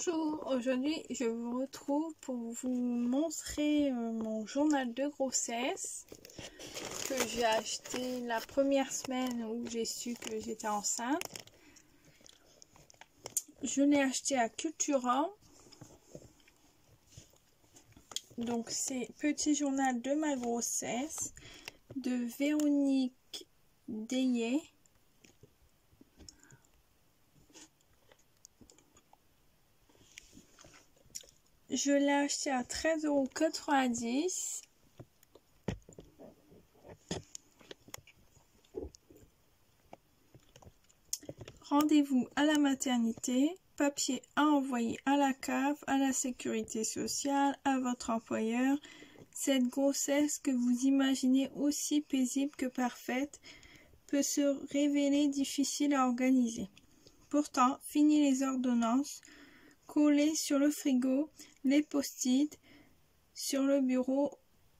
Bonjour, aujourd'hui je vous retrouve pour vous montrer mon journal de grossesse que j'ai acheté la première semaine où j'ai su que j'étais enceinte. Je l'ai acheté à Cultura. Donc c'est Petit journal de ma grossesse de Véronique Deyet. Je l'ai acheté à 13,90 €. Rendez-vous à la maternité, papier à envoyer à la CAF, à la sécurité sociale, à votre employeur. Cette grossesse que vous imaginez aussi paisible que parfaite peut se révéler difficile à organiser. Pourtant, fini les ordonnances, collées sur le frigo, les post-it sur le bureau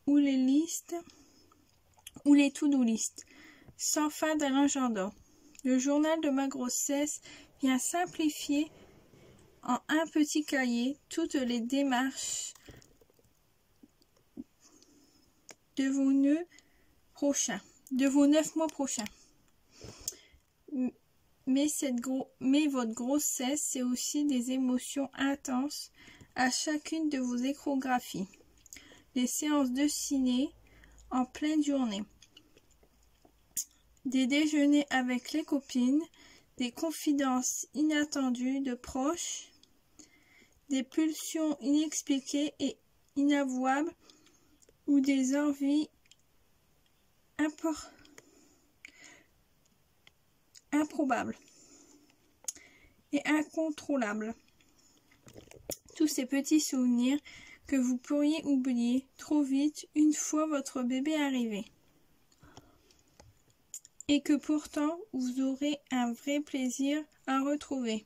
ou les listes ou les to-do list, sans fin d'agenda. Le journal de ma grossesse vient simplifier en un petit cahier toutes les démarches de vos 9 mois prochains. Mais votre grossesse, c'est aussi des émotions intenses à chacune de vos échographies. Des séances de ciné en pleine journée. Des déjeuners avec les copines, des confidences inattendues de proches, des pulsions inexpliquées et inavouables ou des envies improbables et incontrôlables. Tous ces petits souvenirs que vous pourriez oublier trop vite une fois votre bébé arrivé. Et que pourtant vous aurez un vrai plaisir à retrouver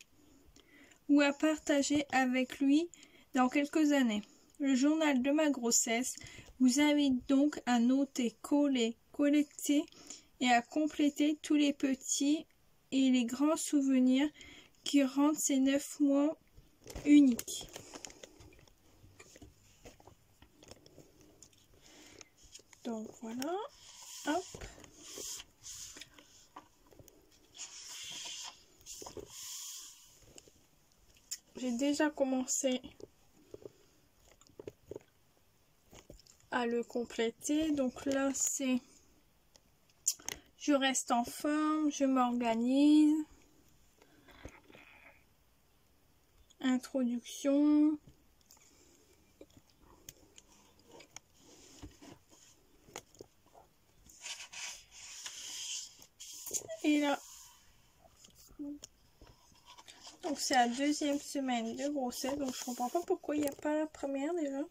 ou à partager avec lui dans quelques années. Le journal de ma grossesse vous invite donc à noter, coller, collecter et à compléter tous les petits et les grands souvenirs qui rendent ces 9 mois uniques. Donc voilà, hop. J'ai déjà commencé à le compléter. Donc là, c'est je reste en forme, je m'organise. Introduction. Et là, donc c'est la 2e semaine de grossesse, donc je comprends pas pourquoi il n'y a pas la première déjà.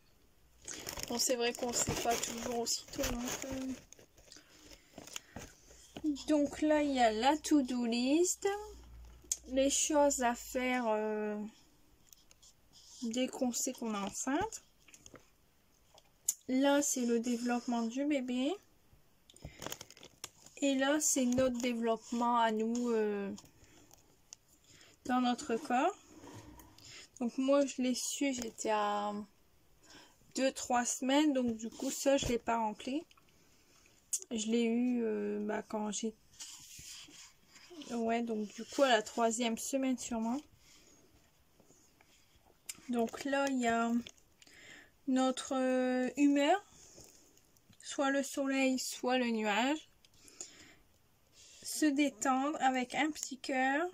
Bon, c'est vrai qu'on ne sait pas toujours aussitôt. Donc là, il y a la to-do list, les choses à faire dès qu'on sait qu'on est enceinte. Là, c'est le développement du bébé. Et là, c'est notre développement à nous dans notre corps. Donc moi, je l'ai su, j'étais à 2-3 semaines. Donc du coup, ça, je ne l'ai pas rempli. Je l'ai eu quand j'ai... Ouais, donc du coup, à la 3e semaine sûrement. Donc là, il y a notre humeur. Soit le soleil, soit le nuage. Se détendre avec un petit cœur.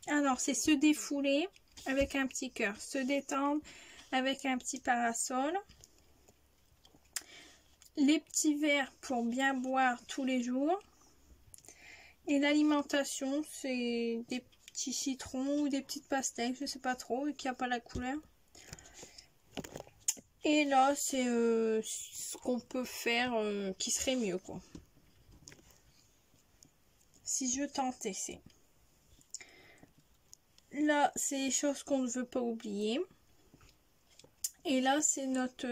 Ah non, c'est se défouler avec un petit cœur. Se détendre avec un petit parasol. Les petits verres pour bien boire tous les jours. Et l'alimentation, c'est des petits citrons ou des petites pastèques, je sais pas trop, qui n'a pas la couleur. Et là, c'est ce qu'on peut faire qui serait mieux, quoi. Si je tentais, c'est... Là, c'est les choses qu'on ne veut pas oublier. Et là, c'est notre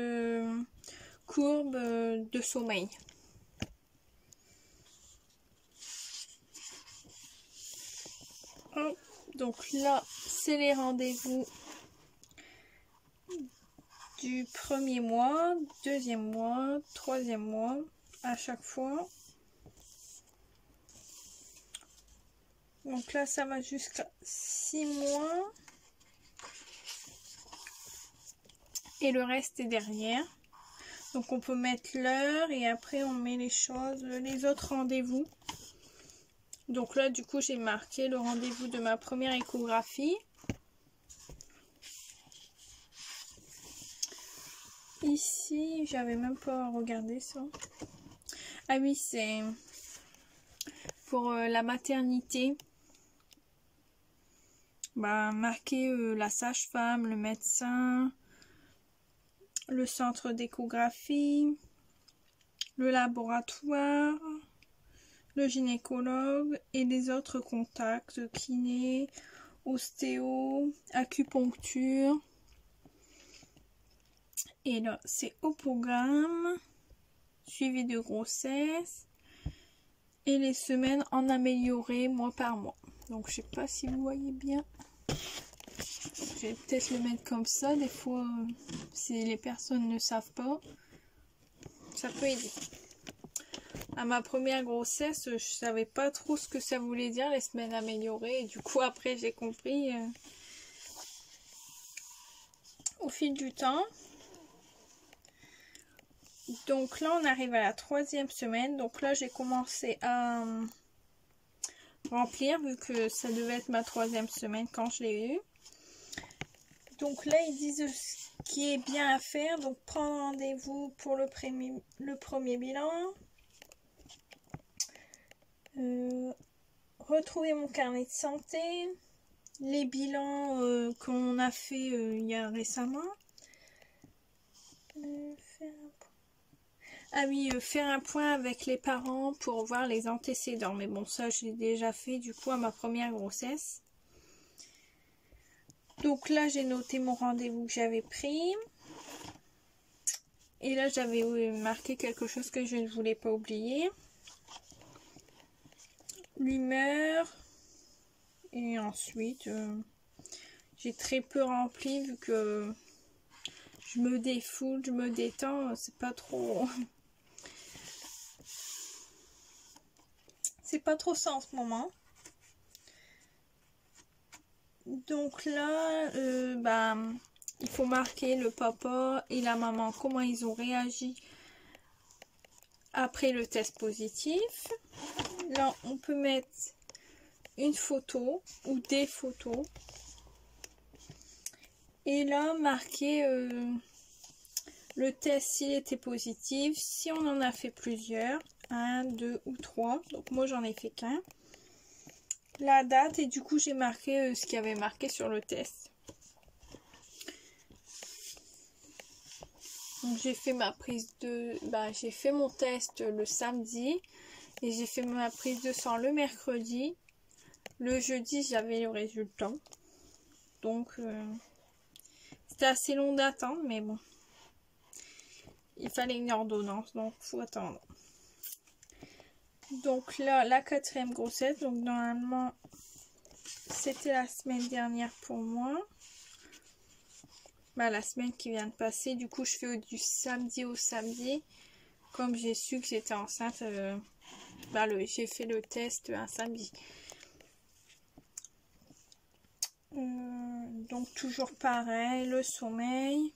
courbe de sommeil. Donc là, c'est les rendez-vous du premier mois, deuxième mois, troisième mois, à chaque fois. Donc là, ça va jusqu'à 6 mois. Et le reste est derrière. Donc on peut mettre l'heure et après on met les choses, les autres rendez-vous. Donc là, du coup, j'ai marqué le rendez-vous de ma première échographie. Ici, j'avais même pas regardé ça. Ah oui, c'est pour la maternité. Bah, marquer la sage-femme, le médecin, le centre d'échographie, le laboratoire, le gynécologue et les autres contacts, kiné, ostéo, acupuncture. Et là, c'est au programme, suivi de grossesse et les semaines en amélioré mois par mois. Donc, je sais pas si vous voyez bien. Je vais peut-être le mettre comme ça. Des fois, si les personnes ne savent pas, ça peut aider. À ma première grossesse, je savais pas trop ce que ça voulait dire, les semaines améliorées. Et du coup, après, j'ai compris au fil du temps. Donc là, on arrive à la 3e semaine. Donc là, j'ai commencé à remplir, vu que ça devait être ma 3e semaine quand je l'ai eu. Donc là, ils disent ce qui est bien à faire. Donc, prendre rendez-vous pour le premier bilan. Retrouver mon carnet de santé. Les bilans qu'on a fait il y a récemment. Ah oui, faire un point avec les parents pour voir les antécédents. Mais bon, ça, je l'ai déjà fait du coup à ma première grossesse. Donc là, j'ai noté mon rendez-vous que j'avais pris. Et là, j'avais marqué quelque chose que je ne voulais pas oublier. L'humeur. Et ensuite, j'ai très peu rempli vu que je me défoule, je me détends. C'est pas trop... C'est pas trop ça en ce moment. Donc là, il faut marquer le papa et la maman, comment ils ont réagi après le test positif. Là, on peut mettre une photo ou des photos. Et là, marquer le test s'il était positif, si on en a fait plusieurs, 1, 2 ou 3. Donc moi, j'en ai fait qu'un. La date et du coup, j'ai marqué ce qu'il y avait marqué sur le test. Donc j'ai fait ma prise de... j'ai fait mon test le samedi et j'ai fait ma prise de sang le mercredi. Le jeudi, j'avais le résultat. Donc, c'était assez long d'attendre, mais bon. Il fallait une ordonnance, donc faut attendre. Donc là, la 4e grossesse. Donc normalement, c'était la semaine dernière pour moi. La semaine qui vient de passer. Du coup, je fais du samedi au samedi. Comme j'ai su que j'étais enceinte, j'ai fait le test un samedi. Donc toujours pareil, le sommeil,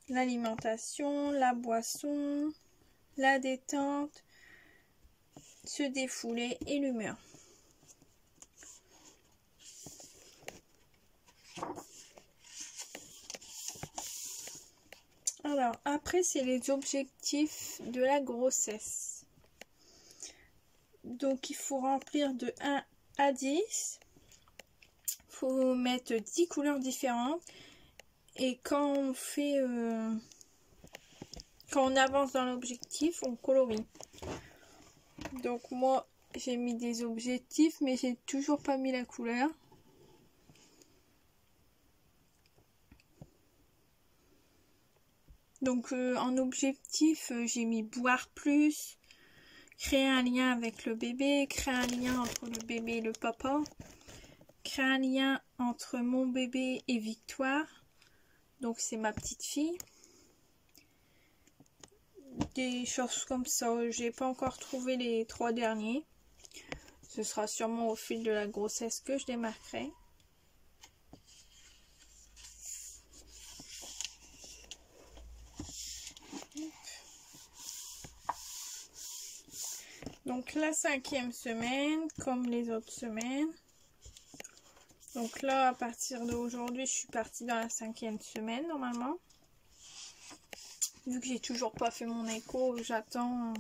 l'alimentation, la boisson, la détente, se défouler et l'humeur. Alors après, c'est les objectifs de la grossesse. Donc il faut remplir de 1 à 10. Il faut mettre 10 couleurs différentes. Et quand on fait... quand on avance dans l'objectif, on colorie. Donc moi, j'ai mis des objectifs, mais j'ai toujours pas mis la couleur. Donc en objectif, j'ai mis boire plus, créer un lien avec le bébé, créer un lien entre le bébé et le papa, créer un lien entre mon bébé et Victoire. Donc c'est ma petite fille. Des choses comme ça. J'ai pas encore trouvé les 3 derniers. Ce sera sûrement au fil de la grossesse que je les marquerai. Donc la 5e semaine, comme les autres semaines. Donc là, à partir d'aujourd'hui, je suis partie dans la 5e semaine normalement. Vu que j'ai toujours pas fait mon écho, j'attends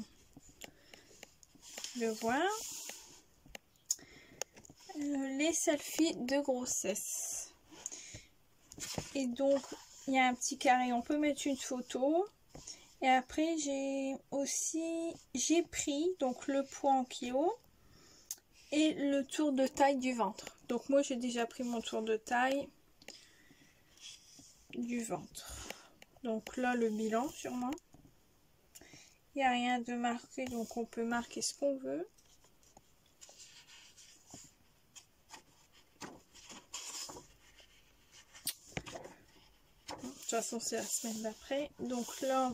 de voir. Les selfies de grossesse. Et donc, il y a un petit carré, on peut mettre une photo. Et après, j'ai pris donc le poids en kilos et le tour de taille du ventre. Donc moi, j'ai déjà pris mon tour de taille du ventre. Donc là, le bilan sûrement. Il n'y a rien de marqué, donc on peut marquer ce qu'on veut. De toute façon, c'est la semaine d'après. Donc là,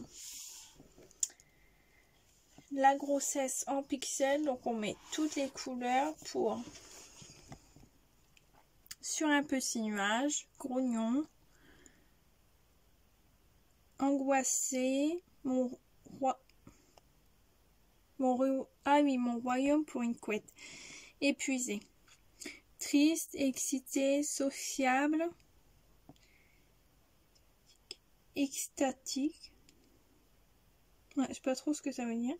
la grossesse en pixels. Donc on met toutes les couleurs pour sur un petit nuage, grognon, angoissé, mon royaume pour une couette, épuisé, triste, excité, sociable, extatique, ouais, je sais pas trop ce que ça veut dire,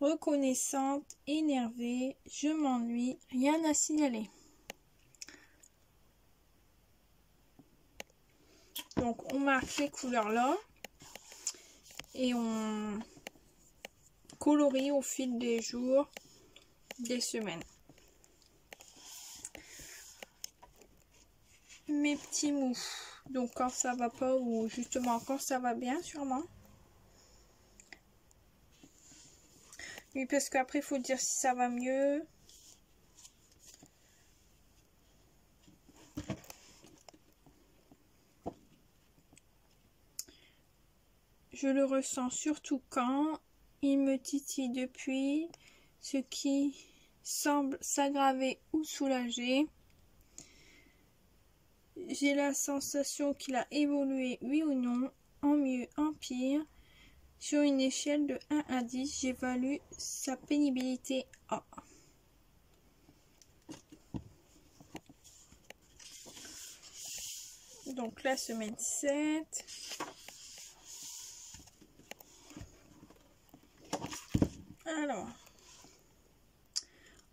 reconnaissante, énervée, je m'ennuie, rien à signaler. Donc on marque les couleurs là et on colorie au fil des jours, des semaines. Mes petits mous, donc quand ça va pas ou justement quand ça va bien sûrement. Oui, parce qu'après il faut dire si ça va mieux. Je le ressens surtout quand il me titille depuis, ce qui semble s'aggraver ou soulager. J'ai la sensation qu'il a évolué, oui ou non, en mieux, en pire. Sur une échelle de 1 à 10, j'évalue sa pénibilité A. Donc la semaine 7. Alors,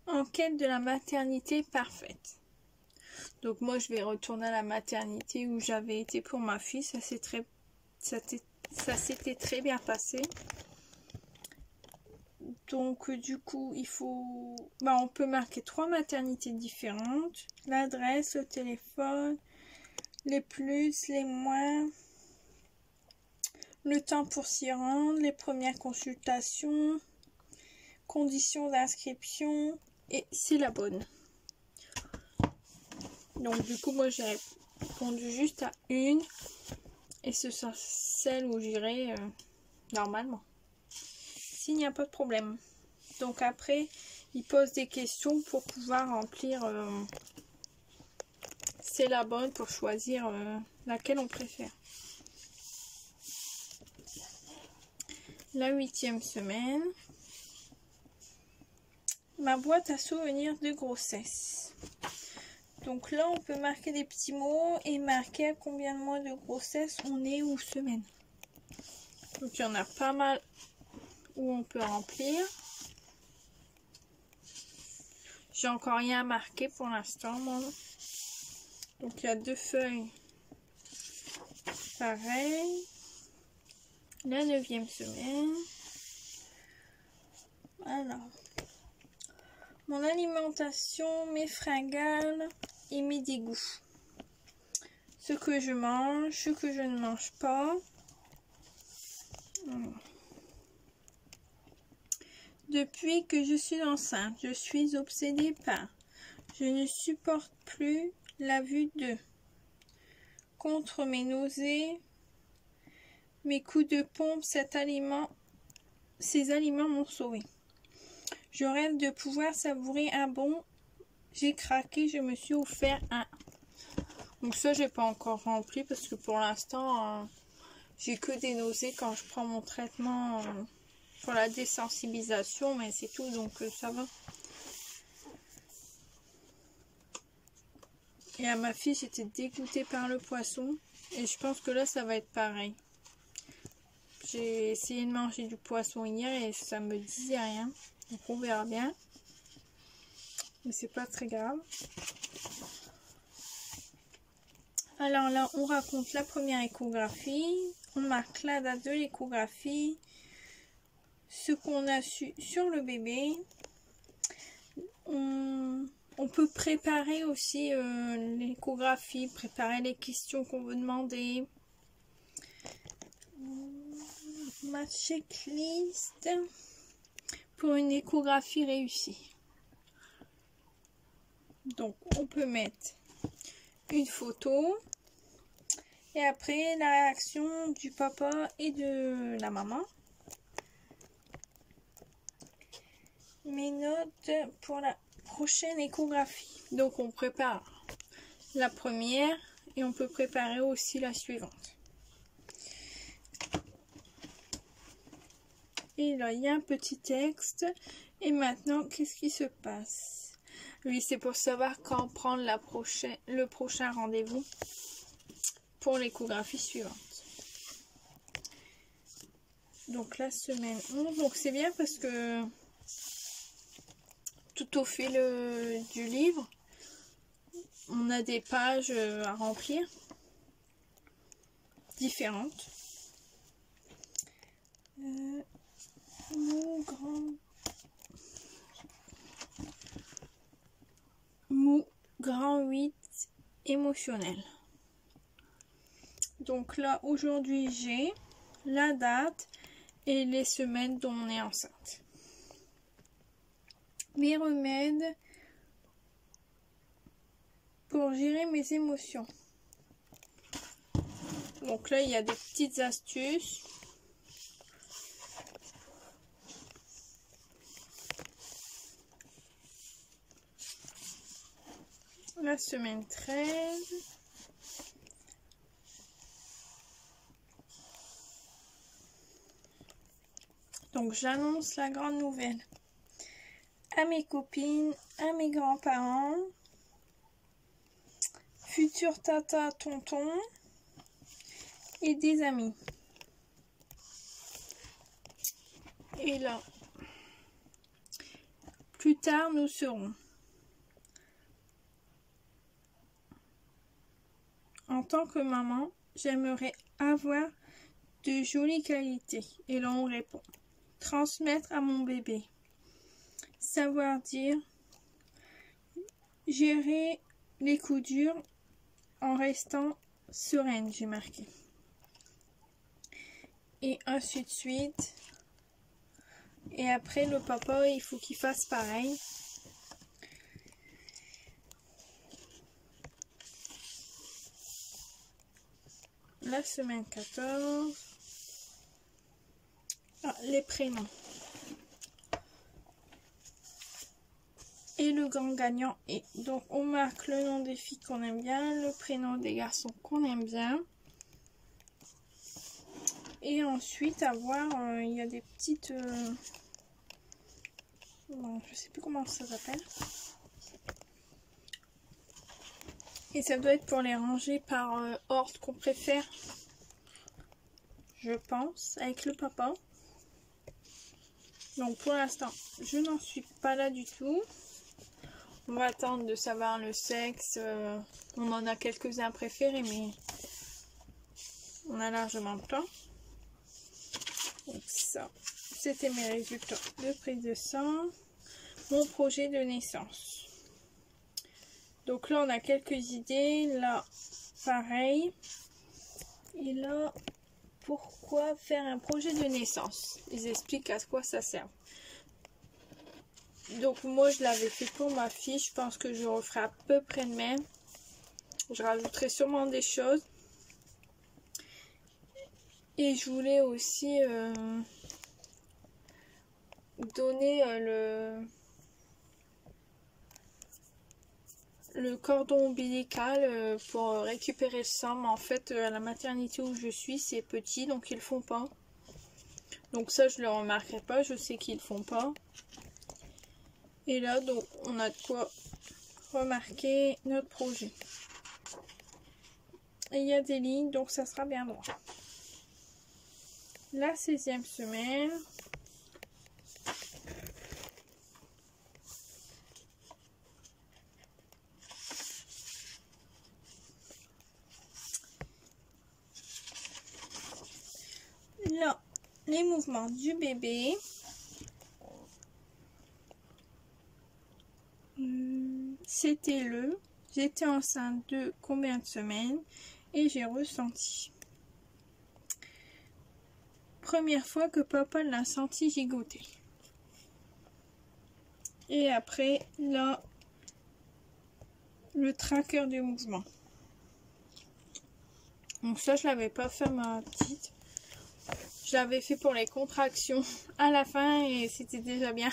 en quête de la maternité parfaite. Donc moi je vais retourner à la maternité où j'avais été pour ma fille. Ça s'était très bien passé. Donc du coup il faut, on peut marquer 3 maternités différentes. L'adresse, le téléphone, les plus, les moins, le temps pour s'y rendre, les premières consultations, conditions d'inscription et c'est la bonne. Donc du coup moi j'ai répondu juste à une et ce sera celle où j'irai normalement s'il n'y a pas de problème. Donc après il pose des questions pour pouvoir remplir c'est la bonne pour choisir laquelle on préfère. La 8e semaine. Ma boîte à souvenirs de grossesse. Donc là, on peut marquer des petits mots et marquer à combien de mois de grossesse on est ou semaine. Donc il y en a pas mal où on peut remplir. J'ai encore rien marqué pour l'instant, moi. Donc il y a 2 feuilles. Pareil. La 9e semaine. Alors. Mon alimentation, mes fringales et mes dégoûts. Ce que je mange, ce que je ne mange pas. Depuis que je suis enceinte, je suis obsédée par. Je ne supporte plus la vue d'eux. Contre mes nausées, mes coups de pompe, ces aliments m'ont sauvé. Je rêve de pouvoir savourer un bon. J'ai craqué, je me suis offert un. Donc ça, j'ai pas encore rempli parce que pour l'instant, j'ai que des nausées quand je prends mon traitement pour la désensibilisation, mais c'est tout, donc ça va. Et à ma fille, j'étais dégoûtée par le poisson. Et je pense que là, ça va être pareil. J'ai essayé de manger du poisson hier et ça me disait rien. Donc on verra bien. Mais c'est pas très grave. Alors là, on raconte la première échographie. On marque la date de l'échographie. Ce qu'on a su sur le bébé. On peut préparer aussi l'échographie, préparer les questions qu'on veut demander. Ma checklist pour une échographie réussie. Donc, on peut mettre une photo et après la réaction du papa et de la maman. Mes notes pour la prochaine échographie. Donc on prépare la première et on peut préparer aussi la suivante. Et là il y a un petit texte. Et maintenant qu'est-ce qui se passe? Oui, c'est pour savoir quand prendre le prochain rendez-vous pour l'échographie suivante. Donc la semaine 11. Donc c'est bien parce que tout au fil du livre, on a des pages à remplir différentes. Mou grand 8 émotionnel. Donc là aujourd'hui j'ai la date et les semaines dont on est enceinte. Mes remèdes pour gérer mes émotions. Donc là il y a des petites astuces. La semaine 13. Donc j'annonce la grande nouvelle à mes copines, à mes grands-parents, futurs tata, tonton et des amis. Et là, plus tard nous serons. En tant que maman, j'aimerais avoir de jolies qualités. Et là on répond. Transmettre à mon bébé. Savoir dire, gérer les coups durs en restant sereine, j'ai marqué. Et ainsi de suite. Et après, le papa, il faut qu'il fasse pareil. La semaine 14. Ah, les prénoms. Et le grand gagnant est. Donc on marque le nom des filles qu'on aime bien, le prénom des garçons qu'on aime bien. Et ensuite à voir, il y a des petites... bon, je sais plus comment ça s'appelle. Et ça doit être pour les ranger par ordre qu'on préfère. Je pense, avec le papa. Donc pour l'instant, je n'en suis pas là du tout. On va attendre de savoir le sexe. On en a quelques-uns préférés, mais on a largement le temps. Donc ça, c'était mes résultats de prise de sang. Mon projet de naissance. Donc là, on a quelques idées. Là, pareil. Et là, pourquoi faire un projet de naissance? Ils expliquent à quoi ça sert. Donc moi je l'avais fait pour ma fille, je pense que je referai à peu près le même. Je rajouterai sûrement des choses. Et je voulais aussi donner le cordon ombilical pour récupérer le sang. Mais en fait, à la maternité où je suis, c'est petit, donc ils le font pas. Donc ça, je le remarquerai pas, je sais qu'ils le font pas. Et là, donc, on a de quoi remarquer notre projet. Et il y a des lignes, donc ça sera bien droit. La 16e semaine. Là, les mouvements du bébé. C'était j'étais enceinte de combien de semaines et j'ai ressenti. Première fois que papa l'a senti gigoter. Et après, là, le tracker du mouvement. Donc ça, je l'avais pas fait ma petite. Je l'avais fait pour les contractions à la fin et c'était déjà bien.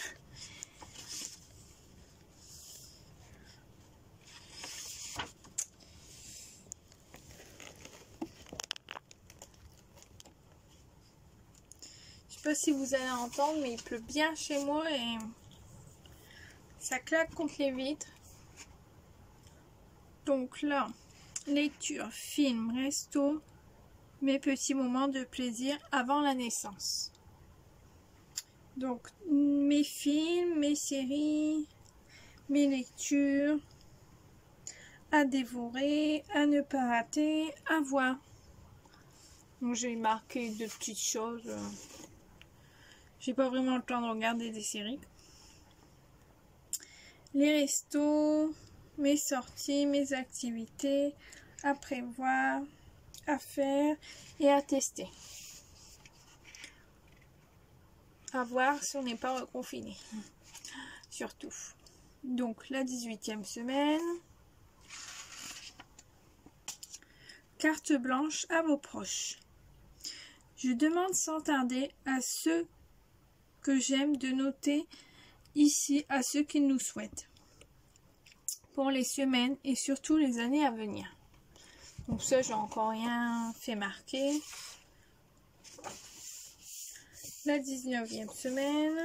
Je sais pas si vous allez entendre, mais il pleut bien chez moi et ça claque contre les vitres. Donc là, lecture, film, resto, mes petits moments de plaisir avant la naissance. Donc mes films, mes séries, mes lectures, à dévorer, à ne pas rater, à voir. Donc j'ai marqué de petites choses. J'ai pas vraiment le temps de regarder des séries. Les restos, mes sorties, mes activités, à prévoir, à faire et à tester. À voir si on n'est pas reconfiné. Surtout. Donc la 18e semaine. Carte blanche à vos proches. Je demande sans tarder à ceux que j'aime de noter ici à ceux qui nous souhaitent pour les semaines et surtout les années à venir. Donc ça, j'ai encore rien fait marquer. La 19e semaine.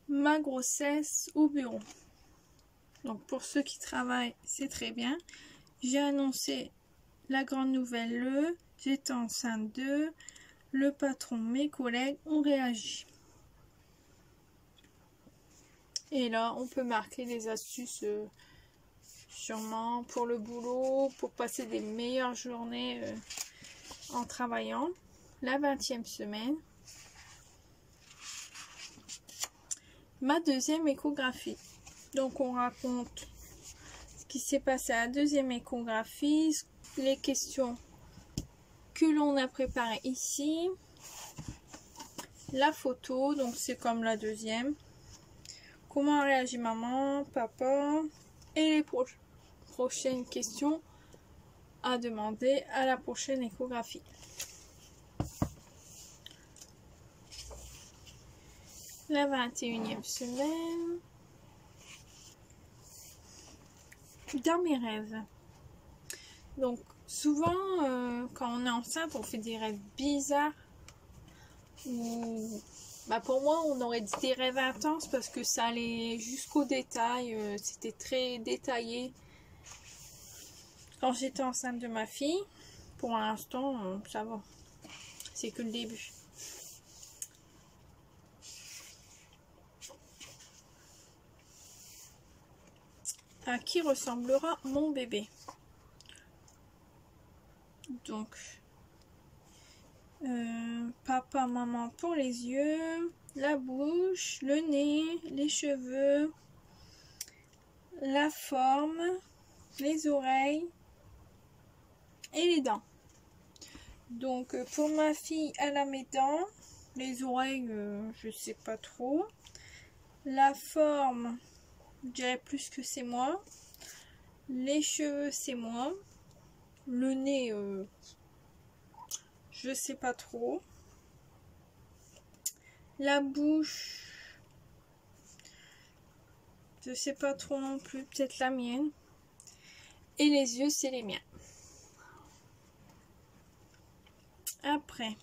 Ma grossesse au bureau. Donc pour ceux qui travaillent, c'est très bien. J'ai annoncé la grande nouvelle j'étais enceinte le patron, mes collègues ont réagi. Et là, on peut marquer les astuces sûrement pour le boulot, pour passer des meilleures journées en travaillant. La 20e semaine. Ma deuxième échographie. Donc on raconte ce qui s'est passé à la deuxième échographie, les questions que l'on a préparées ici, la photo, donc c'est comme la deuxième. Comment a réagi maman, papa et les prochaines questions à demander à la prochaine échographie. La 21e semaine. Dans mes rêves. Donc souvent quand on est enceinte, on fait des rêves bizarres. Ou pour moi, on aurait dit des rêves intenses parce que ça allait jusqu'au détail. C'était très détaillé. Quand j'étais enceinte de ma fille, pour l'instant, ça va. C'est que le début. À qui ressemblera mon bébé? Donc, papa, maman pour les yeux, la bouche, le nez, les cheveux, la forme, les oreilles et les dents. Donc, pour ma fille, elle a mes dents, Les oreilles, je sais pas trop. La forme, je dirais plus que c'est moi. Les cheveux, c'est moi. Le nez, je sais pas trop. La bouche, je sais pas trop non plus, peut-être la mienne. Et les yeux, c'est les miens. Après,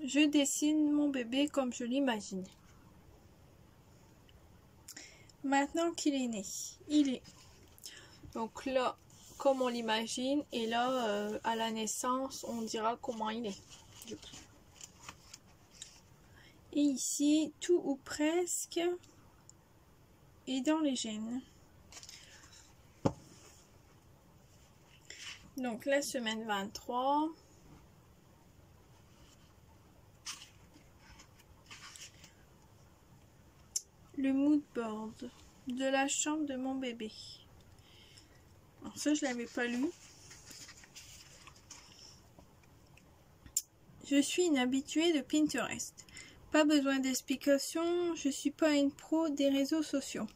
je dessine mon bébé comme je l'imagine. Maintenant qu'il est né, il est donc là comme on l'imagine, et là à la naissance on dira comment il est du coup. Et ici tout ou presque est dans les gènes. Donc la semaine 23, le mood board de la chambre de mon bébé. Alors ça je l'avais pas lu. Je suis une habituée de Pinterest. Pas besoin d'explication, je suis pas une pro des réseaux sociaux.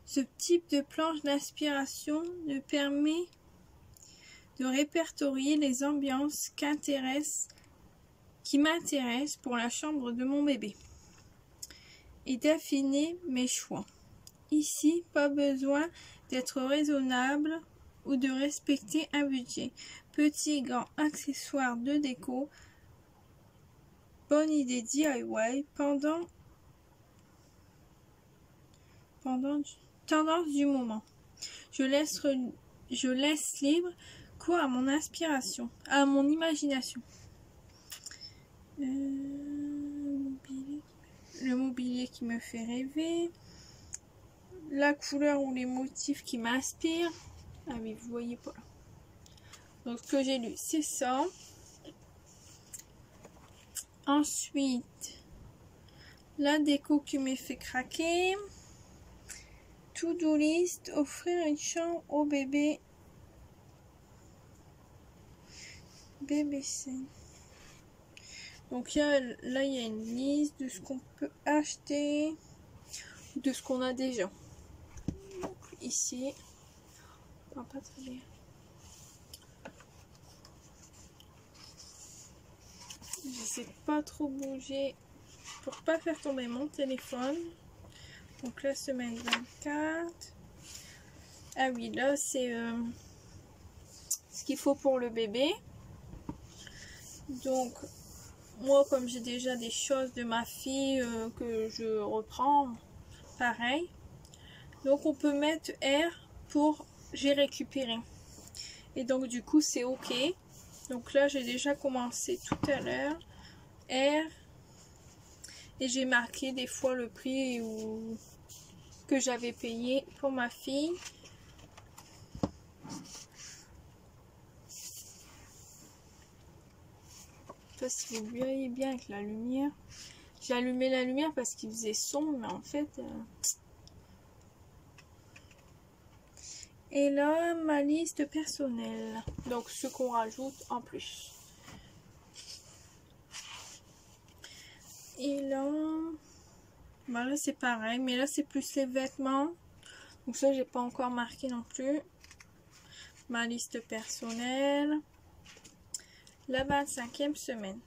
Ce type de planche d'inspiration me permet de répertorier les ambiances qui m'intéressent pour la chambre de mon bébé et d'affiner mes choix. Ici, pas besoin d'être raisonnable ou de respecter un budget. Petits grands accessoires de déco. Bonne idée DIY tendance du moment. Je laisse libre cours à mon inspiration, à mon imagination. Le mobilier qui me fait rêver. La couleur ou les motifs qui m'inspirent. Ah oui, vous voyez pas. Donc ce que j'ai lu, c'est ça. Ensuite, la déco qui me fait craquer. To-do list, offrir une chambre au bébé. BBC. Donc là, il y a une liste de ce qu'on peut acheter, de ce qu'on a déjà. Donc, ici, on va pas très bien. J'essaie de pas trop bouger pour pas faire tomber mon téléphone. Donc la semaine 24. Ah oui, là c'est ce qu'il faut pour le bébé. Donc moi comme j'ai déjà des choses de ma fille que je reprends, pareil. Donc on peut mettre R pour j'ai récupéré. Et donc du coup c'est OK. Donc là j'ai déjà commencé tout à l'heure. R. Et j'ai marqué des fois le prix que j'avais payé pour ma fille. Je sais pas si vous voyez bien avec la lumière. J'ai allumé la lumière parce qu'il faisait sombre, mais en fait... Et là, ma liste personnelle. Donc, ce qu'on rajoute en plus. Et là... Bah là, c'est pareil, mais là, c'est plus les vêtements. Donc ça, j'ai pas encore marqué non plus. Ma liste personnelle. La 25e semaine.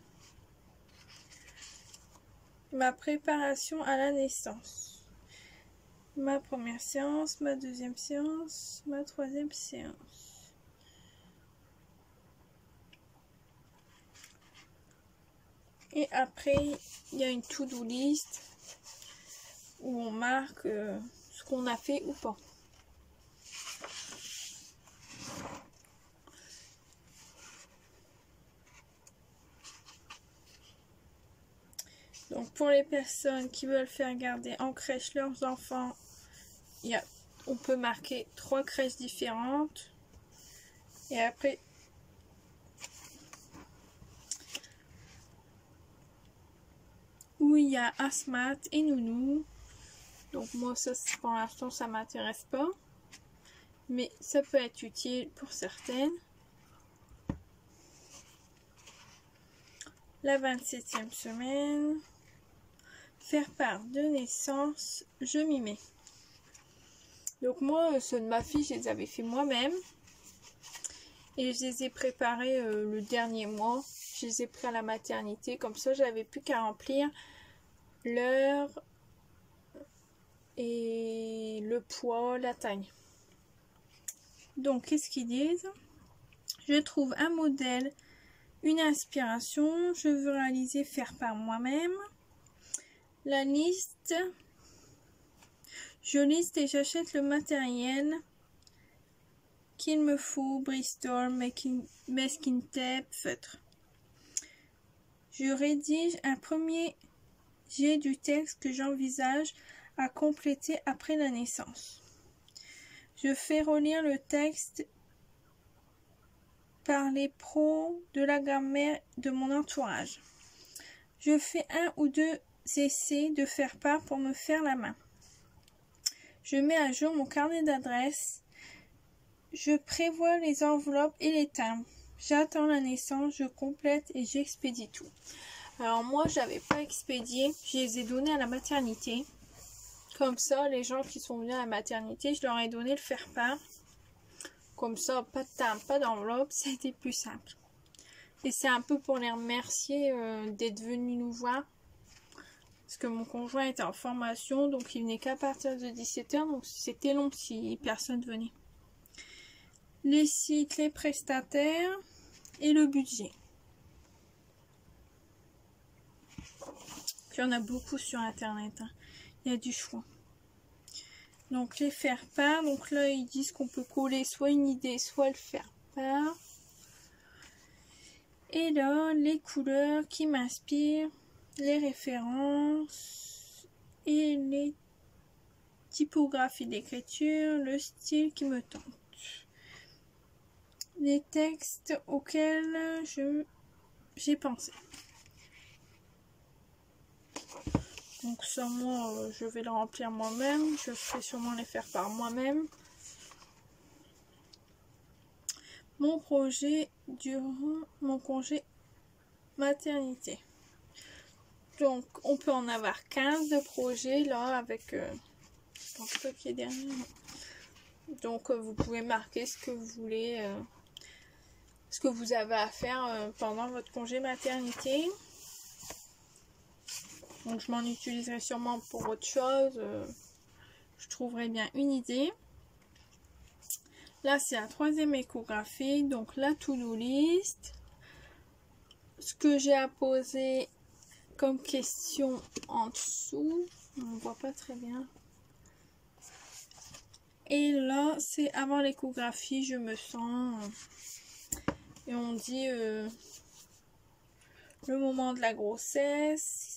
Ma préparation à la naissance. Ma première séance, ma deuxième séance, ma troisième séance. Et après, il y a une to-do list où on marque ce qu'on a fait ou pas. Donc pour les personnes qui veulent faire garder en crèche leurs enfants, on peut marquer 3 crèches différentes. Et après, où il y a Asmat et Nounou. Donc moi ça pour l'instant ça m'intéresse pas. Mais ça peut être utile pour certaines. La 27e semaine. faire part de naissance, je m'y mets. Donc moi, ceux de ma fille, je les avais fait moi-même. Et je les ai préparés le dernier mois. Je les ai pris à la maternité. Comme ça, j'avais plus qu'à remplir l'heure et le poids, la taille. Donc, qu'est-ce qu'ils disent? Je trouve un modèle, une inspiration. Je veux réaliser, faire par moi-même. La liste. Je liste et j'achète le matériel qu'il me faut, Bristol, masking tape, feutre. Je rédige un premier jet du texte que j'envisage à compléter après la naissance. Je fais relire le texte par les pros de la grammaire de mon entourage. Je fais 1 ou 2 essais de faire part pour me faire la main. Je mets à jour mon carnet d'adresses. Je prévois les enveloppes et les timbres. J'attends la naissance, je complète et j'expédie tout. Alors moi, j'avais pas expédié, je les ai donnés à la maternité. Comme ça, les gens qui sont venus à la maternité, je leur ai donné le faire-part. Comme ça, pas de timbre, pas d'enveloppe, c'était plus simple. Et c'est un peu pour les remercier d'être venus nous voir. Parce que mon conjoint était en formation, donc il venait qu'à partir de 17 h, donc c'était long si personne venait. Les sites, les prestataires et le budget. Il y en a beaucoup sur internet, hein. Il y a du choix. Donc les faire part, donc là ils disent qu'on peut coller soit une idée, soit le faire part. Et là les couleurs qui m'inspirent, les références et les typographies d'écriture, le style qui me tente. Les textes auxquels j'ai pensé. Donc ça, moi, je vais le remplir moi-même. Je vais sûrement les faire par moi-même. Mon projet durant mon congé maternité. Donc, on peut en avoir 15 de projets, là, avec... je pense pas qu'il y ait derrière. Donc, vous pouvez marquer ce que vous voulez... ce que vous avez à faire pendant votre congé maternité. Donc je m'en utiliserai sûrement pour autre chose. Je trouverai bien une idée. Là c'est la 3e échographie. Donc la to-do list. Ce que j'ai à poser comme question en dessous. On ne voit pas très bien. Et là c'est avant l'échographie. Je me sens... Et on dit le moment de la grossesse.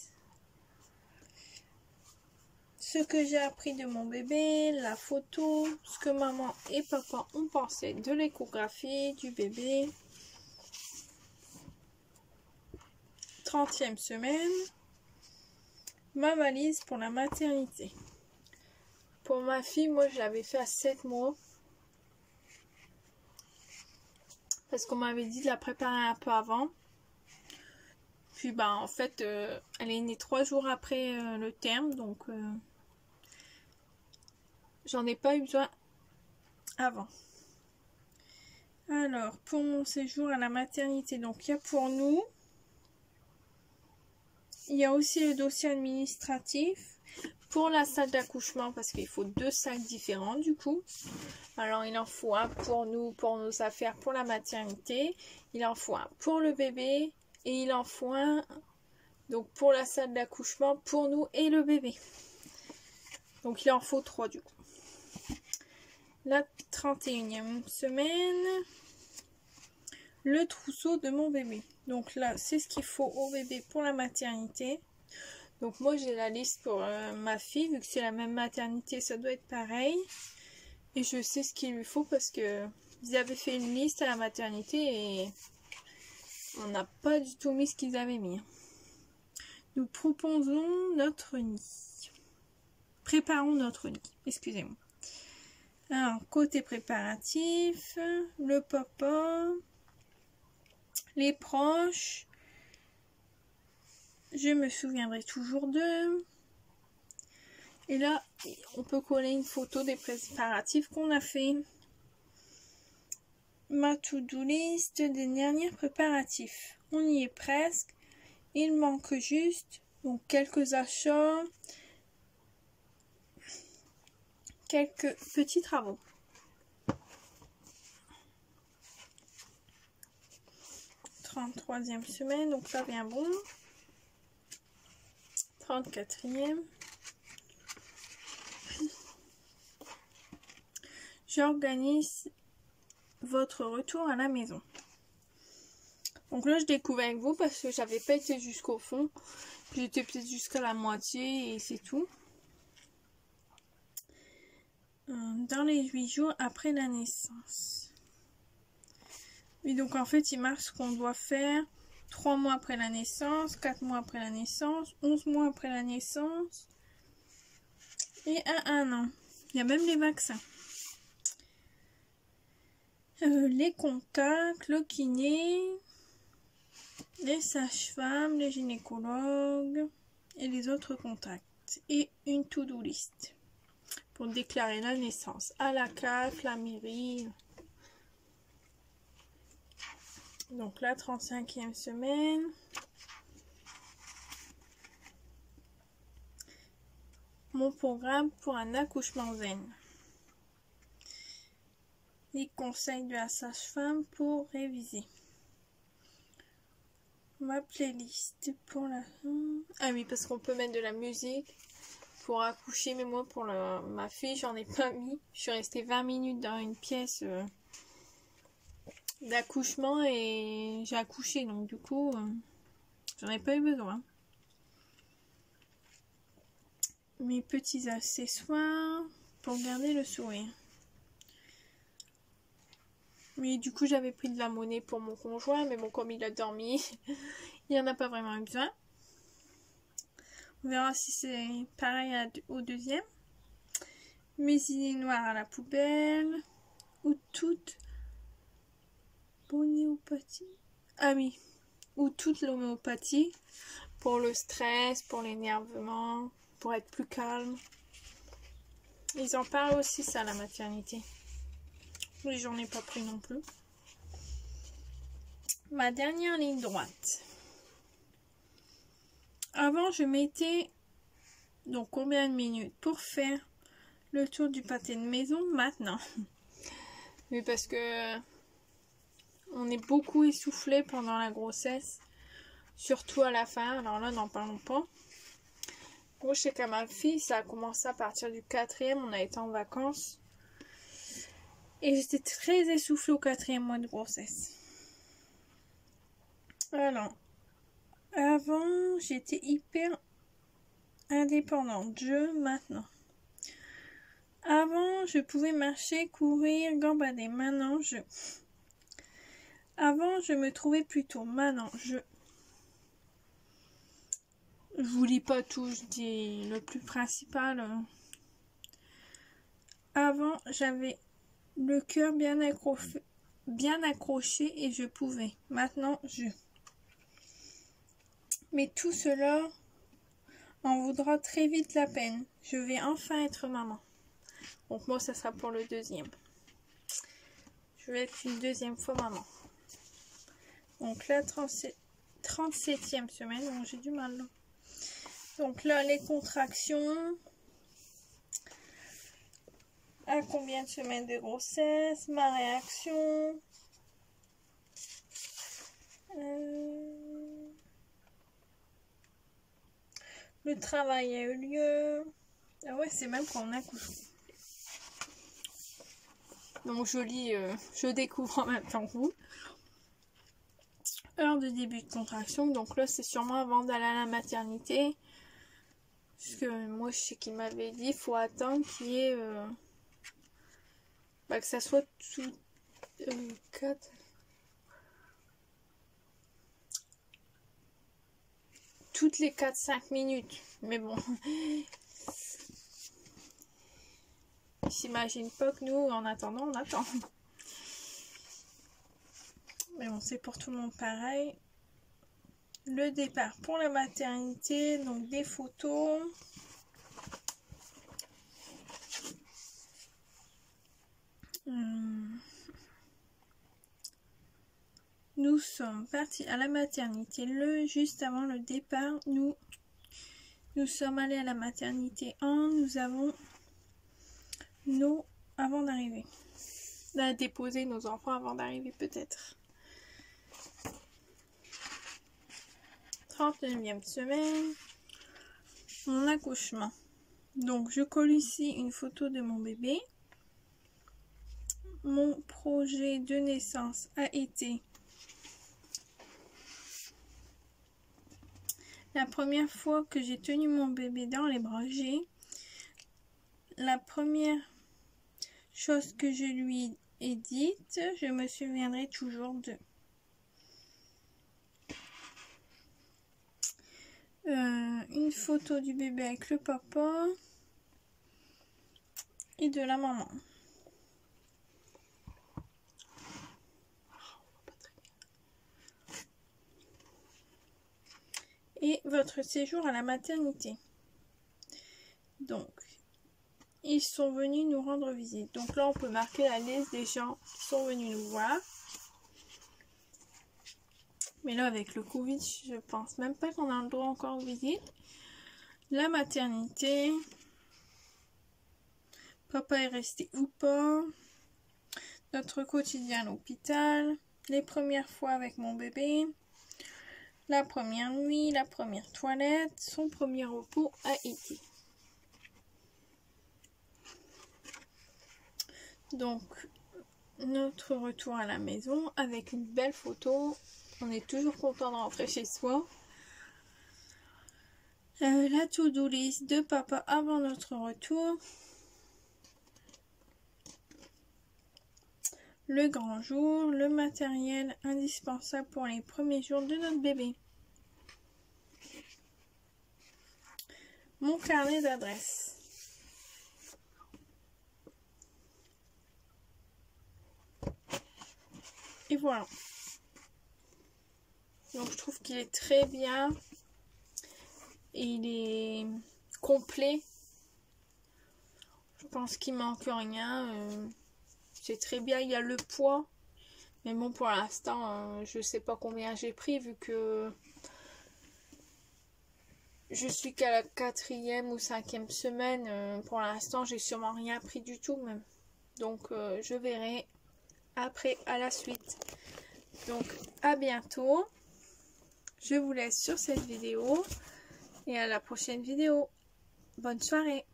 Ce que j'ai appris de mon bébé, la photo, ce que maman et papa ont pensé de l'échographie du bébé. 30e semaine. Ma valise pour la maternité. Pour ma fille, moi je l'avais fait à 7 mois. Parce qu'on m'avait dit de la préparer un peu avant. Puis bah en fait, elle est née 3 jours après le terme, donc... j'en ai pas eu besoin avant. Alors, pour mon séjour à la maternité, donc il y a pour nous. Il y a aussi le dossier administratif. Pour la salle d'accouchement, parce qu'il faut 2 sacs différents du coup. Alors, il en faut un pour nous, pour nos affaires, pour la maternité. Il en faut un pour le bébé. Et il en faut un donc pour la salle d'accouchement, pour nous et le bébé. Donc, il en faut 3 du coup. La 31e semaine, le trousseau de mon bébé. Donc là, c'est ce qu'il faut au bébé pour la maternité. Donc moi, j'ai la liste pour ma fille. Vu que c'est la même maternité, ça doit être pareil. Et je sais ce qu'il lui faut parce que ils avaient fait une liste à la maternité et on n'a pas du tout mis ce qu'ils avaient mis. Nous proposons notre nid. Préparons notre nid. Excusez-moi. Alors, côté préparatif, le papa, les proches, je me souviendrai toujours d'eux, Et là, on peut coller une photo des préparatifs qu'on a fait. Ma to-do list des derniers préparatifs. On y est presque. Il manque juste donc quelques achats, quelques petits travaux. 33e semaine, donc ça vient bon. 34e. J'organise votre retour à la maison. Donc là, je découvre avec vous parce que j'avais pas été jusqu'au fond. J'étais peut-être jusqu'à la moitié et c'est tout. Dans les 8 jours après la naissance. Oui, donc en fait, il marque ce qu'on doit faire 3 mois après la naissance, 4 mois après la naissance, 11 mois après la naissance et à 1 an. Il y a même les vaccins. Les contacts, le kiné, les sages-femmes, les gynécologues et les autres contacts. Et une to-do list pour déclarer la naissance à la CAF, la mairie. Donc la 35e semaine. Mon programme pour un accouchement zen. Les conseils de la sage-femme pour réviser. Ma playlist pour la... Ah oui, parce qu'on peut mettre de la musique pour accoucher, mais moi pour ma fille, j'en ai pas mis. Je suis restée 20 minutes dans une pièce d'accouchement et j'ai accouché, donc du coup, j'en ai pas eu besoin. Mes petits accessoires pour garder le sourire. Mais du coup, j'avais pris de la monnaie pour mon conjoint, mais bon, comme il a dormi, il n'y en a pas vraiment eu besoin. On verra si c'est pareil au deuxième. Mes idées noires à la poubelle. Ou toute homéopathie. Ah oui. Ou toute l'homéopathie. Pour le stress, pour l'énervement, pour être plus calme. Ils en parlent aussi ça à la maternité. Mais j'en ai pas pris non plus. Ma dernière ligne droite. Avant, je mettais donc combien de minutes pour faire le tour du pâté de maison maintenant. Mais parce que on est beaucoup essoufflé pendant la grossesse, surtout à la fin. Alors là, n'en parlons pas. Moi, je sais qu'à ma fille, ça a commencé à partir du 4e. On a été en vacances. Et j'étais très essoufflée au 4e mois de grossesse. Alors, avant, j'étais hyper indépendante. Maintenant. Avant, je pouvais marcher, courir, gambader. Maintenant, Avant, je me trouvais plutôt. Maintenant, je vous lis pas tout, je dis le plus principal. Avant, j'avais le cœur bien accroché et je pouvais. Maintenant, Mais tout cela en vaudra très vite la peine. Je vais enfin être maman. Donc moi, ça sera pour le deuxième. Je vais être une deuxième fois maman. Donc là, 37e semaine. Donc j'ai du mal. Donc là, les contractions. À combien de semaines de grossesse? Ma réaction. Le travail a eu lieu. Ah ouais, c'est même quand on accouche. Donc je lis, je découvre en même temps que vous. Heure de début de contraction. Donc là, c'est sûrement avant d'aller à la maternité. Parce que moi, je sais qu'il m'avait dit, il faut attendre qu'il y ait... que ça soit tout... 4... Toutes les 4-5 minutes. Mais bon... Ils s'imaginent pas que nous, en attendant, on attend. Mais bon, c'est pour tout le monde pareil. Le départ pour la maternité, donc des photos. Nous sommes partis à la maternité juste avant le départ. Nous sommes allés à la maternité nous avons avant d'arriver. On a déposé nos enfants avant d'arriver peut-être. 39e semaine. Mon accouchement. Donc je colle ici une photo de mon bébé. Mon projet de naissance a été la première fois que j'ai tenu mon bébé dans les bras. La première chose que je lui ai dite, je me souviendrai toujours de. Une photo du bébé avec le papa et de la maman. Et votre séjour à la maternité. Donc, ils sont venus nous rendre visite. Donc là, on peut marquer la liste des gens qui sont venus nous voir. Mais là, avec le Covid, je pense même pas qu'on a le droit encore de visite. La maternité. Papa est resté ou pas. Notre quotidien à l'hôpital. Les premières fois avec mon bébé. La première nuit, la première toilette. Son premier repos a été. Donc, notre retour à la maison avec une belle photo. On est toujours content de rentrer chez soi. La to-do list de papa avant notre retour. Le grand jour, le matériel indispensable pour les premiers jours de notre bébé. Mon carnet d'adresses. Et voilà. Donc je trouve qu'il est très bien. Et il est complet. Je pense qu'il manque rien. C'est très bien. Il y a le poids. Mais bon, pour l'instant, je sais pas combien j'ai pris vu que je suis qu'à la 4e ou 5e semaine. Pour l'instant, j'ai sûrement rien pris du tout même. Donc je verrai après à la suite. Donc à bientôt. Je vous laisse sur cette vidéo et à la prochaine vidéo. Bonne soirée.